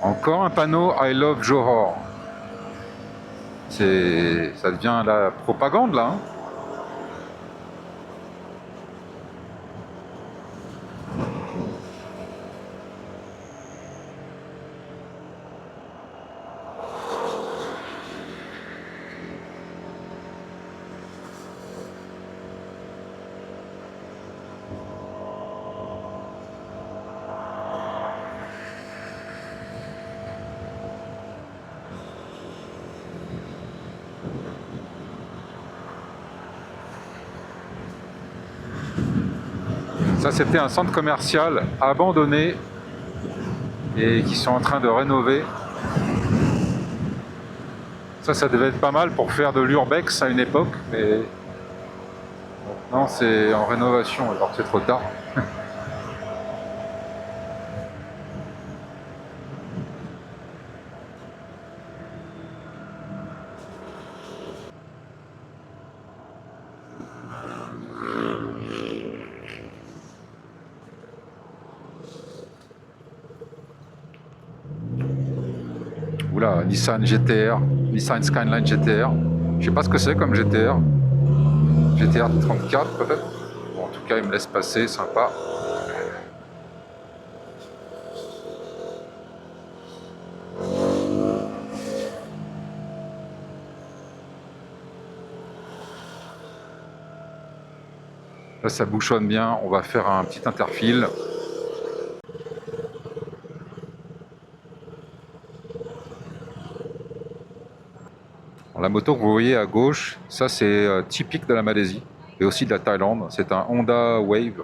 Encore un panneau I love Johor. Ça devient la propagande là. Hein. Ça, c'était un centre commercial abandonné et qui sont en train de rénover. Ça devait être pas mal pour faire de l'urbex à une époque, mais non, c'est en rénovation, alors c'est trop tard. Oula, Nissan GTR, Nissan Skyline GTR. Je sais pas ce que c'est comme GTR. GTR 34 peut-être. Bon, en tout cas, il me laisse passer, sympa. Là, ça bouchonne bien. On va faire un petit interfile. La moto que vous voyez à gauche, ça c'est typique de la Malaisie et aussi de la Thaïlande. C'est un Honda Wave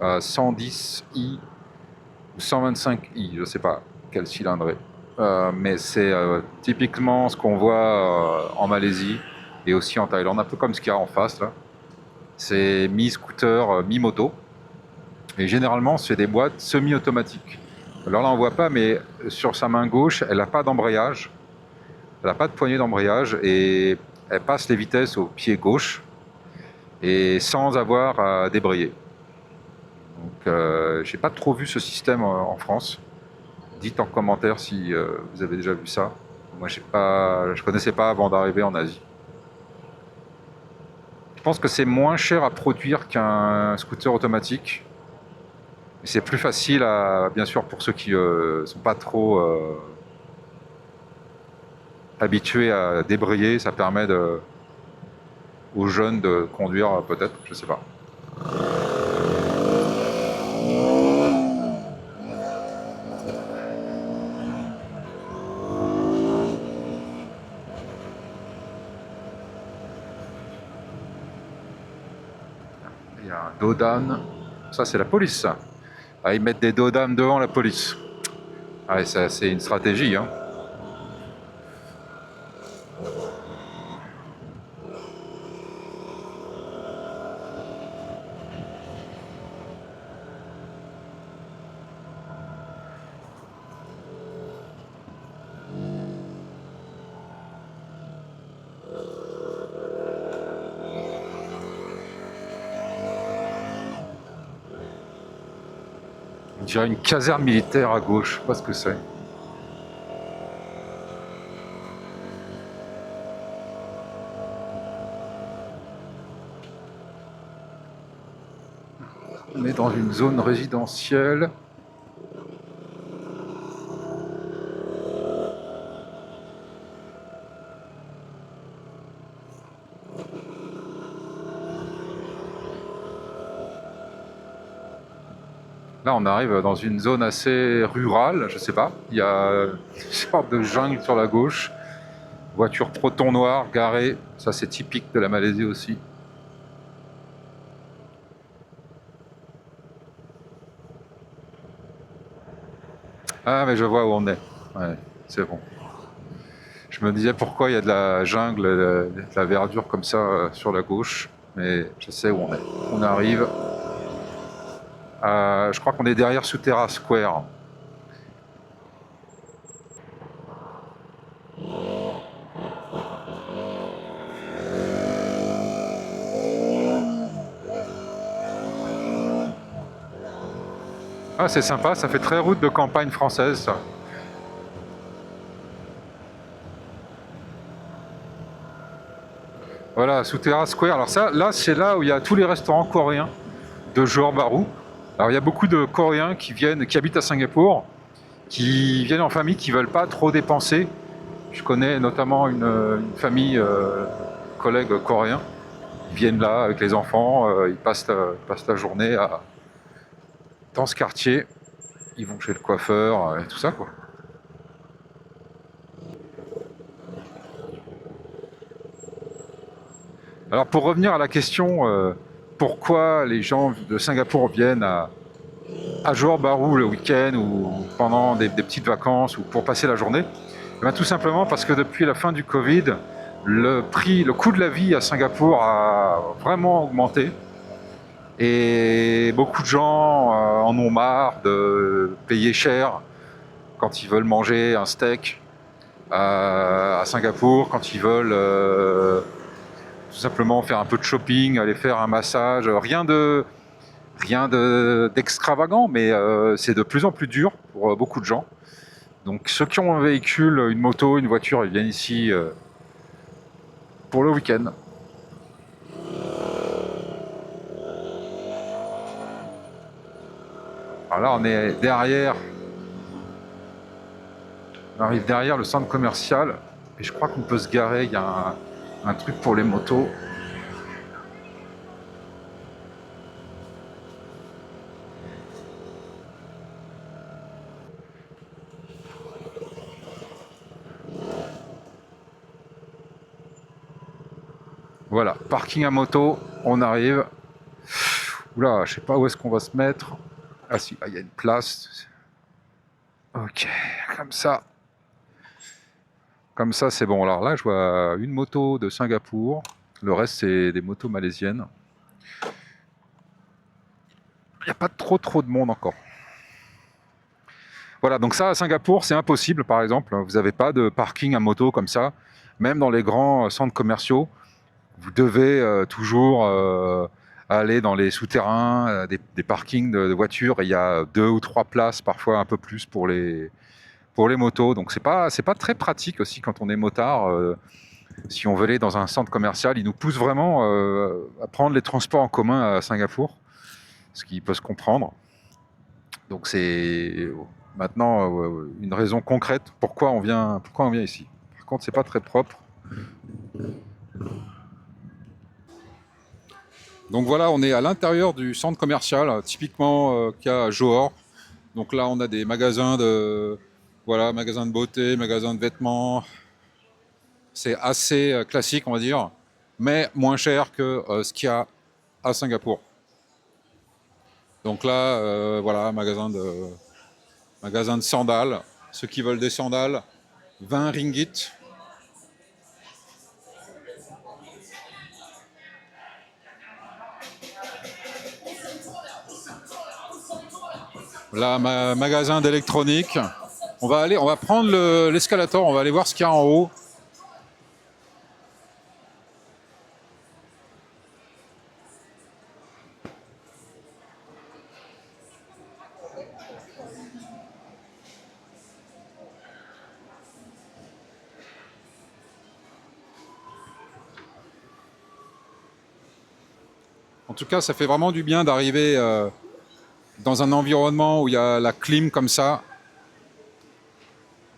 110i ou 125i, je ne sais pas quel cylindrée. Mais c'est typiquement ce qu'on voit en Malaisie et aussi en Thaïlande, un peu comme ce qu'il y a en face là. C'est mi-scooter, mi-moto. Et généralement, c'est des boîtes semi-automatiques. Alors là, on ne voit pas, mais sur sa main gauche, elle n'a pas d'embrayage. Elle n'a pas de poignée d'embrayage et elle passe les vitesses au pied gauche et sans avoir à débrayer. Donc, j'ai pas trop vu ce système en France. Dites en commentaire si vous avez déjà vu ça. Moi, je connaissais pas avant d'arriver en Asie. Je pense que c'est moins cher à produire qu'un scooter automatique. C'est plus facile, bien sûr, pour ceux qui sont pas trop habitués à débrayer. Ça permet aux jeunes de conduire, peut-être, je sais pas. Il y a un dodan. Ça, c'est la police, ça. Ah, ils mettent des dodans devant la police. Ah, c'est une stratégie, hein. On dirait une caserne militaire à gauche, je sais pas ce que c'est. On est dans une zone résidentielle. Là, on arrive dans une zone assez rurale, je sais pas. Il y a une sorte de jungle sur la gauche. Voiture proton noir garée. Ça, c'est typique de la Malaisie aussi. Ah, mais je vois où on est. Ouais, c'est bon. Je me disais pourquoi il y a de la jungle, de la verdure comme ça sur la gauche. Mais je sais où on est. On arrive. Je crois qu'on est derrière Sutera Square. Ah, c'est sympa, ça fait très route de campagne française, ça. Voilà, Sutera Square. Alors ça, là, c'est là où il y a tous les restaurants coréens de Johor Bahru. Alors il y a beaucoup de Coréens qui viennent, qui habitent à Singapour, qui viennent en famille, qui veulent pas trop dépenser. Je connais notamment une famille, collègues coréens. Ils viennent là avec les enfants, ils passent la journée dans ce quartier. Ils vont chez le coiffeur et tout ça, quoi. Alors pour revenir à la question, pourquoi les gens de Singapour viennent à Johor Bahru le week-end ou pendant des petites vacances ou pour passer la journée, eh bien, tout simplement parce que depuis la fin du Covid, le coût de la vie à Singapour a vraiment augmenté et beaucoup de gens en ont marre de payer cher quand ils veulent manger un steak à Singapour, quand ils veulent tout simplement faire un peu de shopping, aller faire un massage, d'extravagant, mais c'est de plus en plus dur pour beaucoup de gens. Donc ceux qui ont un véhicule, une moto, une voiture, ils viennent ici pour le week-end. Alors là, on arrive derrière le centre commercial et je crois qu'on peut se garer. Il y a un truc pour les motos. Voilà, parking à moto, on arrive. Oula, je sais pas où est-ce qu'on va se mettre. Ah si, il y a une place. Ok, comme ça. Comme ça, c'est bon. Alors là, je vois une moto de Singapour. Le reste, c'est des motos malaisiennes. Il n'y a pas trop de monde encore. Voilà, donc ça, à Singapour, c'est impossible, par exemple. Vous n'avez pas de parking à moto comme ça. Même dans les grands centres commerciaux, vous devez toujours aller dans les souterrains, des parkings de voitures. Et il y a 2 ou 3 places, parfois un peu plus pour les motos. Donc c'est pas très pratique aussi quand on est motard. Si on veut aller dans un centre commercial, ils nous poussent vraiment à prendre les transports en commun à Singapour, ce qui peut se comprendre. Donc c'est maintenant une raison concrète pourquoi on vient ici. Par contre, c'est pas très propre. Donc voilà, on est à l'intérieur du centre commercial, typiquement qu'il y a à Johor. Donc là, on a des magasins de beauté, magasins de vêtements. C'est assez classique, on va dire, mais moins cher que ce qu'il y a à Singapour. Donc là, voilà, magasin de sandales. Ceux qui veulent des sandales, 20 ringgit. Là, magasin d'électronique. On va prendre l'escalator, on va aller voir ce qu'il y a en haut. En tout cas, ça fait vraiment du bien d'arriver dans un environnement où il y a la clim comme ça.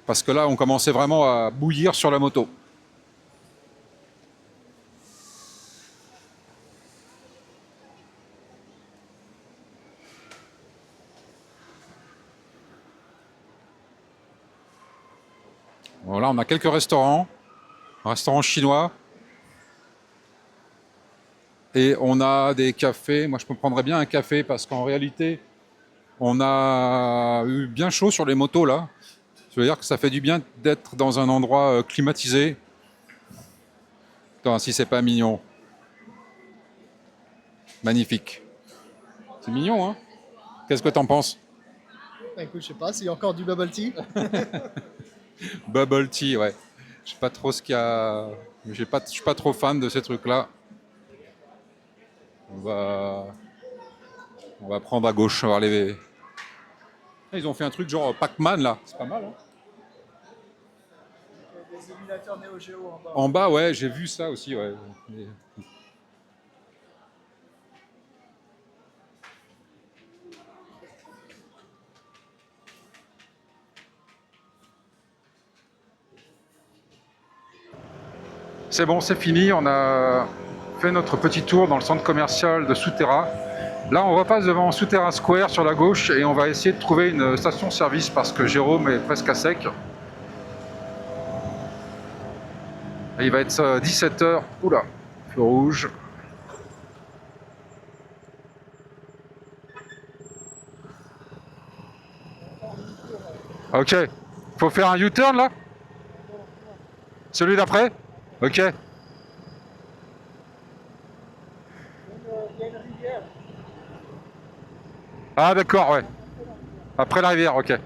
Parce que là, on commençait vraiment à bouillir sur la moto. Voilà, on a quelques restaurants. Un restaurant chinois. Et on a des cafés. Moi, je me prendrais bien un café parce qu'en réalité, on a eu bien chaud sur les motos là. Ça veut dire que ça fait du bien d'être dans un endroit climatisé. Attends, si c'est pas mignon. Magnifique. C'est mignon, hein? Qu'est-ce que t'en penses? Bah, écoute, je sais pas s'il y a encore du bubble tea. Bubble tea, ouais. Je sais pas trop ce qu'il y a. Je suis pas trop fan de ces trucs-là. On va, on va prendre à gauche. On va voir les. Ils ont fait un truc genre Pac-Man là. C'est pas mal, hein? les émulateurs Neo Geo en bas. En bas, ouais, j'ai vu ça aussi, ouais. Mais- C'est bon, c'est fini. On a fait notre petit tour dans le centre commercial de Souterra. Là, on repasse devant Souterra Square sur la gauche et on va essayer de trouver une station-service parce que Jérôme est presque à sec. Et il va être 17 h. Oula, feu rouge. Ok. Faut faire un U-turn là? Celui d'après? Ok. Il y a une rivière. Ah d'accord, ouais. Après la rivière, ok.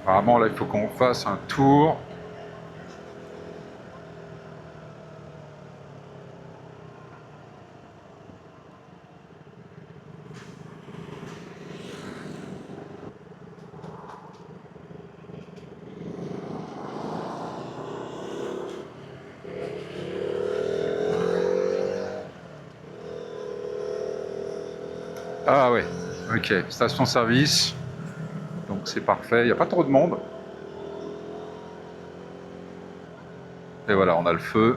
Apparemment là il faut qu'on fasse un tour. Ah ouais, ok. Station-service. Donc c'est parfait, il n'y a pas trop de monde. Et voilà, on a le feu.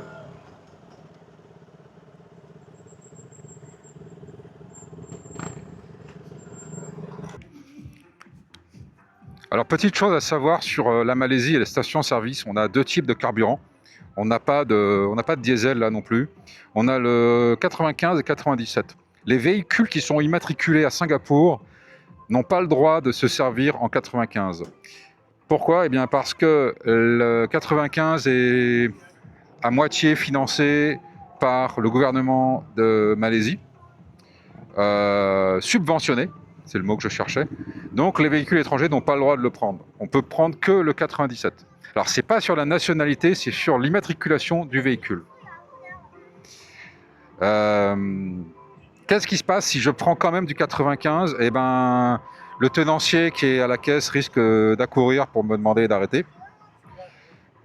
Alors petite chose à savoir sur la Malaisie et les stations-service, on a deux types de carburant. On n'a pas de diesel là non plus. On a le 95 et 97. Les véhicules qui sont immatriculés à Singapour n'ont pas le droit de se servir en 95. Pourquoi? Eh bien parce que le 95 est à moitié financé par le gouvernement de Malaisie, subventionné, c'est le mot que je cherchais. Donc les véhicules étrangers n'ont pas le droit de le prendre. On peut prendre que le 97. Alors c'est pas sur la nationalité, c'est sur l'immatriculation du véhicule. Qu'est-ce qui se passe si je prends quand même du 95? Eh ben, le tenancier qui est à la caisse risque d'accourir pour me demander d'arrêter.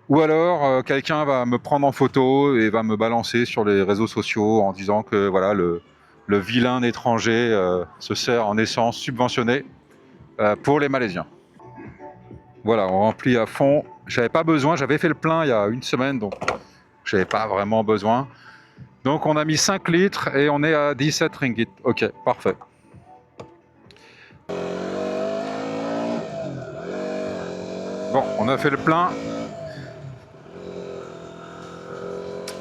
Ou alors, quelqu'un va me prendre en photo et va me balancer sur les réseaux sociaux en disant que voilà, le vilain étranger se sert en essence subventionnée pour les Malaisiens. Voilà, on remplit à fond. J'avais pas besoin, j'avais fait le plein il y a une semaine, donc j'avais pas vraiment besoin. Donc on a mis 5 litres et on est à 17 ringgit. Ok, parfait. Bon, on a fait le plein.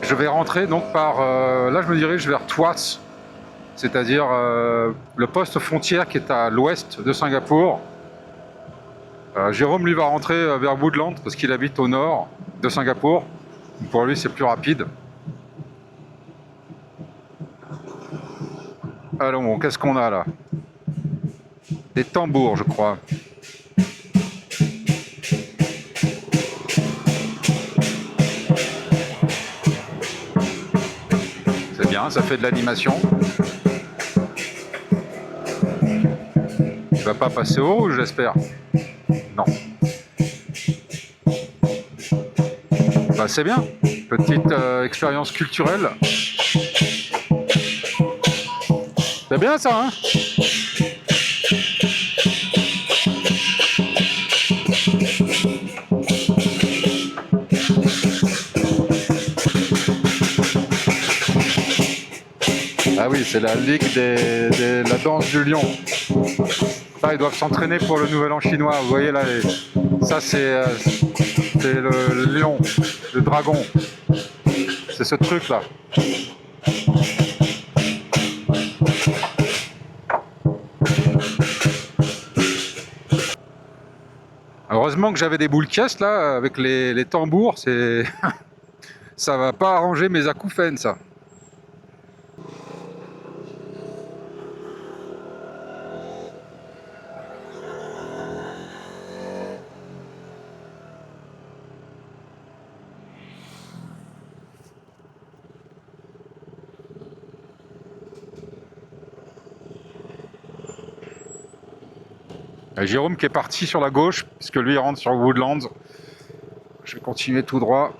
Je vais rentrer donc par... là, je me dirige vers Tuas, c'est-à-dire le poste frontière qui est à l'ouest de Singapour. Jérôme, lui, va rentrer vers Woodland parce qu'il habite au nord de Singapour. Pour lui, c'est plus rapide. Alors, bon, qu'est-ce qu'on a là? Des tambours, je crois. C'est bien, ça fait de l'animation. Tu vas pas passer au rouge, j'espère? Non. Bah, c'est bien. Petite expérience culturelle. C'est bien ça, hein? Ah oui, c'est la ligue la danse du lion. Ça, ils doivent s'entraîner pour le nouvel an chinois. Vous voyez là, ça c'est le lion, le dragon. C'est ce truc là. Heureusement que j'avais des boules caisses là, avec les tambours, c'est ça va pas arranger mes acouphènes ça. Et Jérôme qui est parti sur la gauche, puisque lui il rentre sur Woodlands. Je vais continuer tout droit.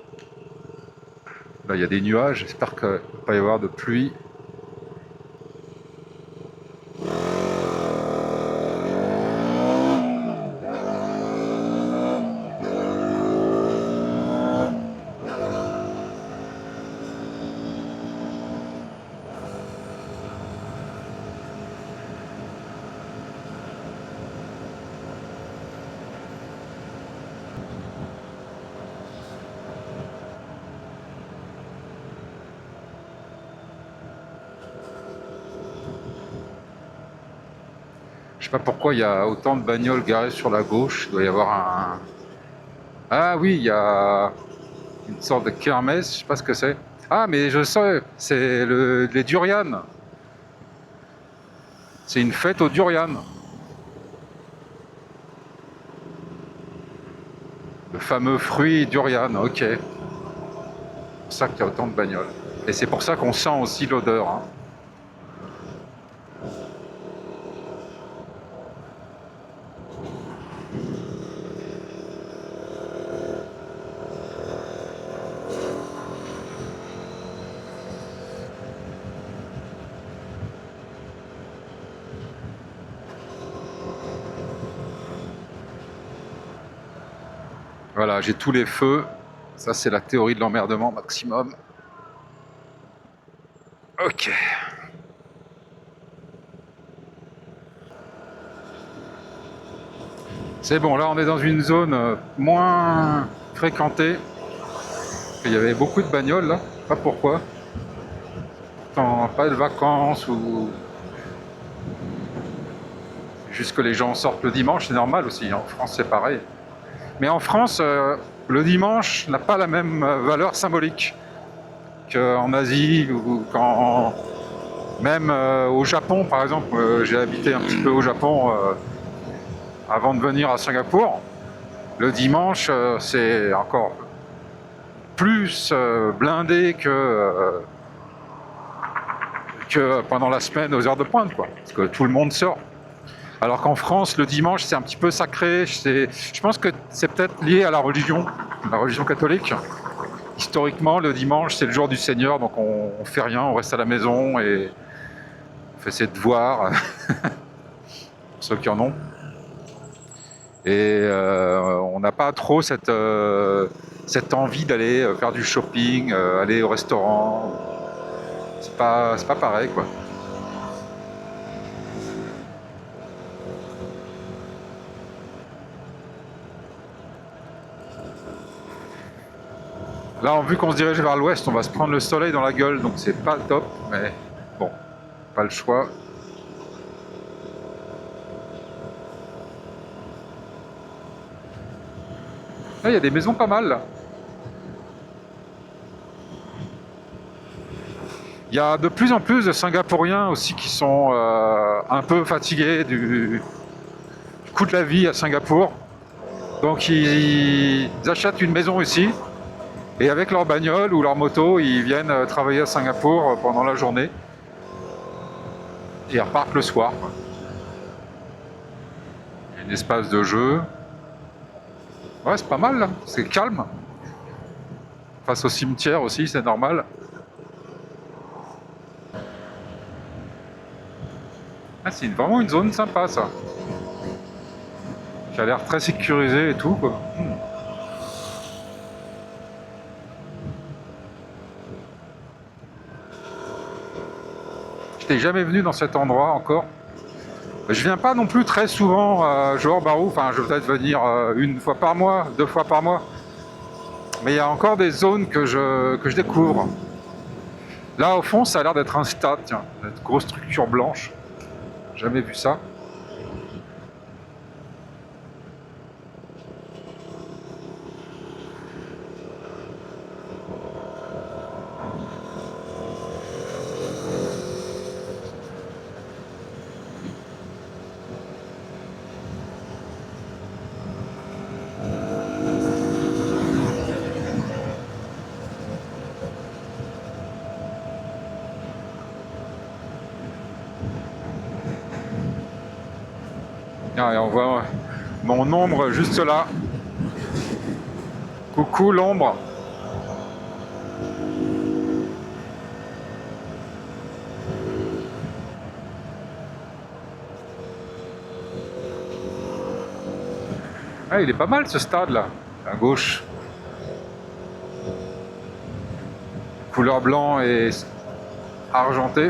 Là il y a des nuages, j'espère qu'il ne va pas y avoir de pluie. Je sais pas pourquoi il y a autant de bagnoles garées sur la gauche. Il doit y avoir un... Ah oui, il y a une sorte de kermesse, je sais pas ce que c'est. Ah mais je sais, c'est les durians. C'est une fête aux durians. Le fameux fruit durian, ok. C'est pour ça qu'il y a autant de bagnoles. Et c'est pour ça qu'on sent aussi l'odeur. Hein. Voilà, j'ai tous les feux. Ça, c'est la théorie de l'emmerdement maximum. Ok. C'est bon, là, on est dans une zone moins fréquentée. Il y avait beaucoup de bagnoles, là. Je sais pas pourquoi. Pas de vacances ou... Juste que les gens sortent le dimanche, c'est normal aussi. En France, c'est pareil. Mais en France, le dimanche n'a pas la même valeur symbolique qu'en Asie ou qu'en... Même au Japon, par exemple. J'ai habité un petit peu au Japon avant de venir à Singapour. Le dimanche, c'est encore plus blindé que pendant la semaine aux heures de pointe, quoi. Parce que tout le monde sort. Alors qu'en France, le dimanche, c'est un petit peu sacré. Je pense que c'est peut-être lié à la religion catholique. Historiquement, le dimanche, c'est le jour du Seigneur, donc on fait rien, on reste à la maison et on fait ses devoirs, pour ceux qui en ont. Et on n'a pas trop cette envie d'aller faire du shopping, aller au restaurant. C'est pas pareil, quoi. Là, vu qu'on se dirige vers l'ouest, on va se prendre le soleil dans la gueule, donc c'est pas top, mais bon, pas le choix. Là, il y a des maisons pas mal, là. Il y a de plus en plus de Singapouriens aussi qui sont un peu fatigués du coût de la vie à Singapour. Donc ils achètent une maison ici et avec leur bagnole ou leur moto, ils viennent travailler à Singapour pendant la journée et ils repartent le soir. Il y a un espace de jeu. Ouais, c'est pas mal là, c'est calme. Face au cimetière aussi, c'est normal. Ah, c'est vraiment une zone sympa ça. Qui a l'air très sécurisé et tout, quoi. J'étais jamais venu dans cet endroit encore. Je viens pas non plus très souvent à Johor Bahru, enfin je vais peut-être venir une fois par mois, 2 fois par mois. Mais il y a encore des zones que je découvre. Là au fond ça a l'air d'être un stade, tiens, cette grosse structure blanche. Jamais vu ça. Ah, et on voit mon ombre juste là. Coucou l'ombre. Ah, il est pas mal ce stade là, à gauche. Couleur blanc et argenté.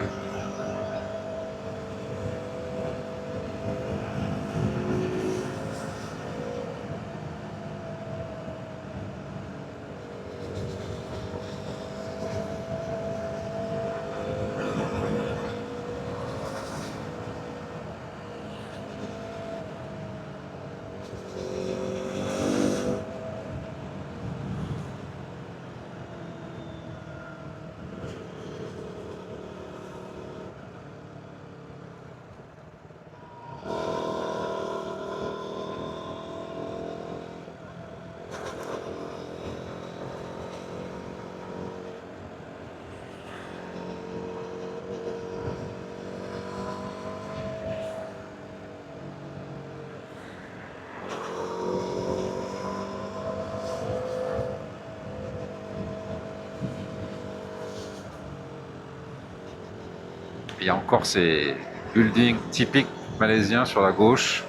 Il y a encore ces buildings typiques malaisiens sur la gauche.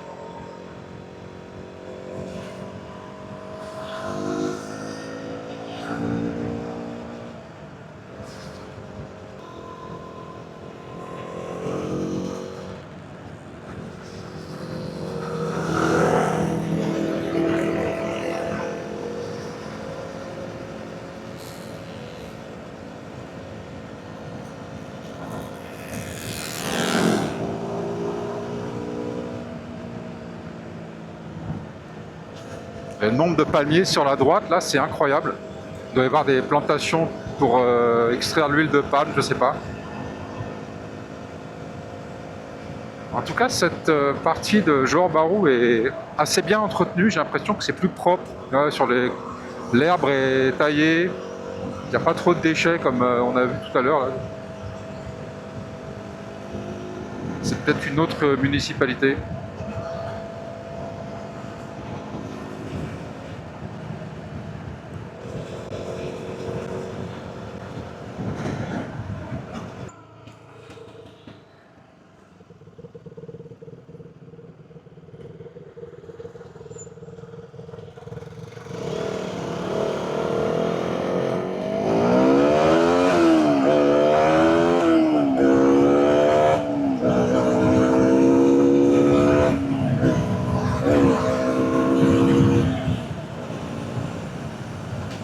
Le nombre de palmiers sur la droite, là, c'est incroyable. Il doit y avoir des plantations pour extraire l'huile de palme, je sais pas. En tout cas, cette partie de Johor Bahru est assez bien entretenue. J'ai l'impression que c'est plus propre. Ouais, sur l'herbe est taillée. Il n'y a pas trop de déchets comme on a vu tout à l'heure. C'est peut-être une autre municipalité.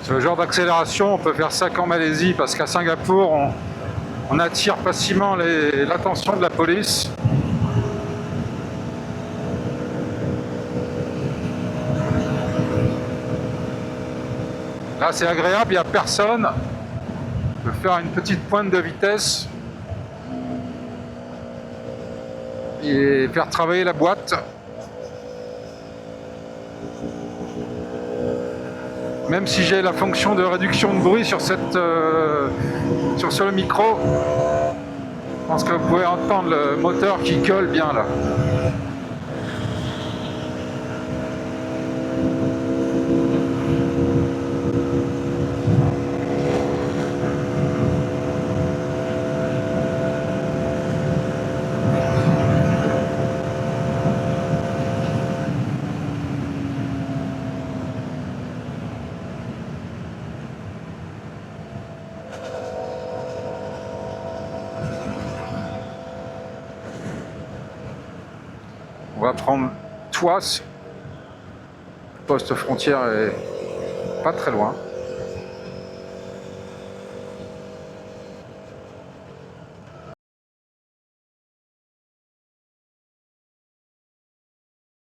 Ce genre d'accélération, on peut faire ça qu'en Malaisie, parce qu'à Singapour, on attire facilement l'attention de la police. Là, c'est agréable, il n'y a personne. On peut faire une petite pointe de vitesse et faire travailler la boîte. Même si j'ai la fonction de réduction de bruit sur le micro, je pense que vous pouvez entendre le moteur qui gueule bien là. On va prendre Tuas. Le poste frontière est pas très loin.